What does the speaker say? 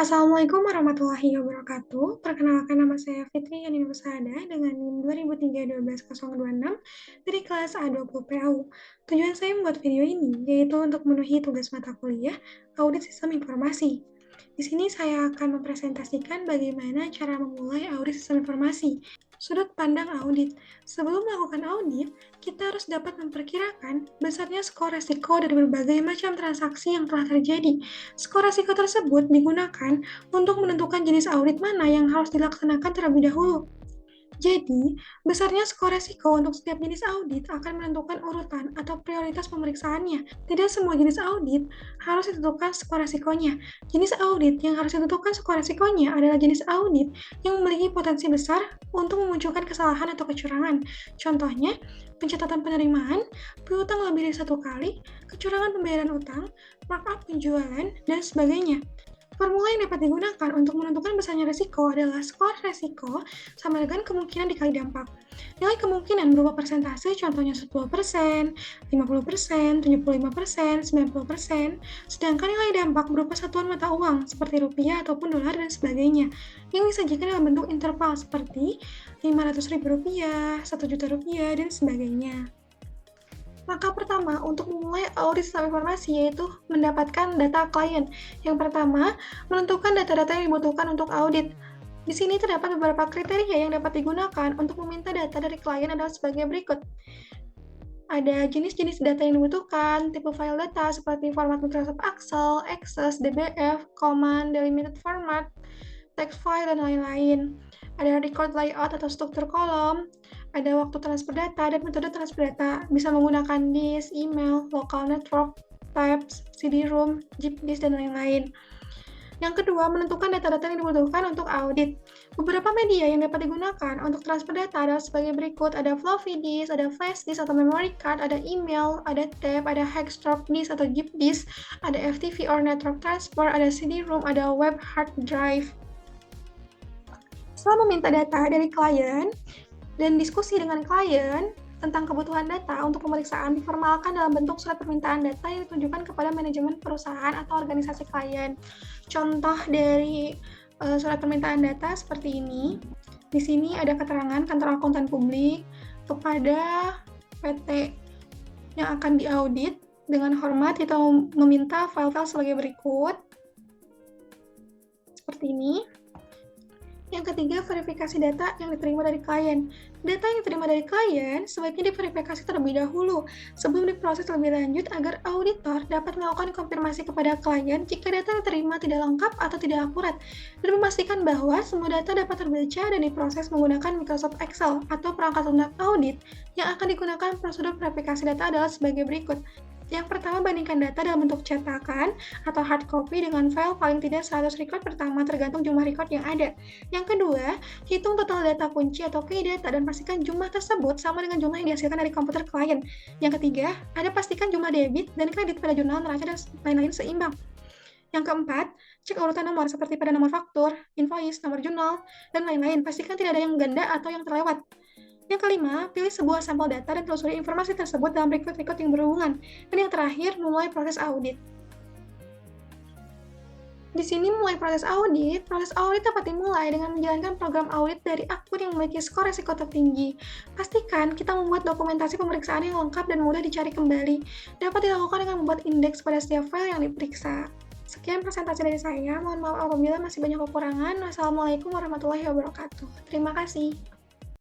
Assalamualaikum warahmatullahi wabarakatuh. Perkenalkan nama saya Fitri Yani Nurusada dengan NIM 2003-12026 dari kelas A20 PAU. Tujuan saya membuat video ini yaitu untuk memenuhi tugas mata kuliah Audit Sistem Informasi. Di sini saya akan mempresentasikan bagaimana cara memulai audit sistem informasi. Sudut pandang audit. Sebelum melakukan audit, kita harus dapat memperkirakan besarnya skor resiko dari berbagai macam transaksi yang telah terjadi. Skor resiko tersebut digunakan untuk menentukan jenis audit mana yang harus dilaksanakan terlebih dahulu. Jadi, besarnya skor resiko untuk setiap jenis audit akan menentukan urutan atau prioritas pemeriksaannya. Tidak semua jenis audit harus ditentukan skor resikonya. Jenis audit yang harus ditentukan skor resikonya adalah jenis audit yang memiliki potensi besar untuk memunculkan kesalahan atau kecurangan. Contohnya, pencatatan penerimaan, piutang lebih dari 1 kali, kecurangan pembayaran utang, markup penjualan, dan sebagainya. Formula yang dapat digunakan untuk menentukan besarnya resiko adalah skor resiko sama dengan kemungkinan dikali dampak. Nilai kemungkinan berupa persentase, contohnya 10%, 50%, 75%, 90%, sedangkan nilai dampak berupa satuan mata uang seperti rupiah ataupun dolar dan sebagainya, yang disajikan dalam bentuk interval seperti Rp500.000, Rp1.000.000, dan sebagainya. Langkah pertama untuk memulai audit sistem informasi yaitu mendapatkan data klien. Yang pertama, menentukan data-data yang dibutuhkan untuk audit. Di sini terdapat beberapa kriteria yang dapat digunakan untuk meminta data dari klien adalah sebagai berikut. Ada jenis-jenis data yang dibutuhkan, tipe file data seperti format Microsoft Excel, Access, DBF, Command, Delimited Format, text file, dan lain-lain. Ada record layout atau struktur kolom, ada waktu transfer data dan metode transfer data, bisa menggunakan disk, email, local network, types, CD-ROM, zip disk, dan lain-lain. Yang kedua, menentukan data-data yang dibutuhkan untuk audit. Beberapa media yang dapat digunakan untuk transfer data adalah sebagai berikut, ada floppy disk, ada flash disk atau memory card, ada email, ada tab, ada hexdrop disk atau zip disk, ada FTP or network transfer, ada CD-ROM, ada web hard drive. Setelah meminta data dari klien dan diskusi dengan klien tentang kebutuhan data untuk pemeriksaan diformalkan dalam bentuk surat permintaan data yang ditunjukkan kepada manajemen perusahaan atau organisasi klien. Contoh dari surat permintaan data seperti ini. Di sini ada keterangan kantor akuntan publik kepada PT yang akan diaudit. Dengan hormat kita meminta file-file sebagai berikut. Seperti ini. Yang ketiga, verifikasi data yang diterima dari klien. Data yang diterima dari klien sebaiknya diverifikasi terlebih dahulu sebelum diproses lebih lanjut agar auditor dapat melakukan konfirmasi kepada klien jika data yang diterima tidak lengkap atau tidak akurat, dan memastikan bahwa semua data dapat terbaca dan diproses menggunakan Microsoft Excel atau perangkat lunak audit. Yang akan digunakan prosedur verifikasi data adalah sebagai berikut. Yang pertama, bandingkan data dalam bentuk cetakan atau hard copy dengan file paling tidak 100 record pertama tergantung jumlah record yang ada. Yang kedua, hitung total data kunci atau key data dan pastikan jumlah tersebut sama dengan jumlah yang dihasilkan dari komputer klien. Yang ketiga, pastikan jumlah debit dan kredit pada jurnal neraca dan lain-lain seimbang. Yang keempat, cek urutan nomor seperti pada nomor faktur, invoice, nomor jurnal, dan lain-lain. Pastikan tidak ada yang ganda atau yang terlewat. Yang kelima, pilih sebuah sampel data dan telusuri informasi tersebut dalam record-record yang berhubungan. Dan yang terakhir, memulai proses audit. Di sini mulai proses audit dapat dimulai dengan menjalankan program audit dari akun yang memiliki skor resiko tertinggi. Pastikan kita membuat dokumentasi pemeriksaan yang lengkap dan mudah dicari kembali. Dapat dilakukan dengan membuat indeks pada setiap file yang diperiksa. Sekian presentasi dari saya, mohon maaf apabila masih banyak kekurangan. Wassalamualaikum warahmatullahi wabarakatuh. Terima kasih.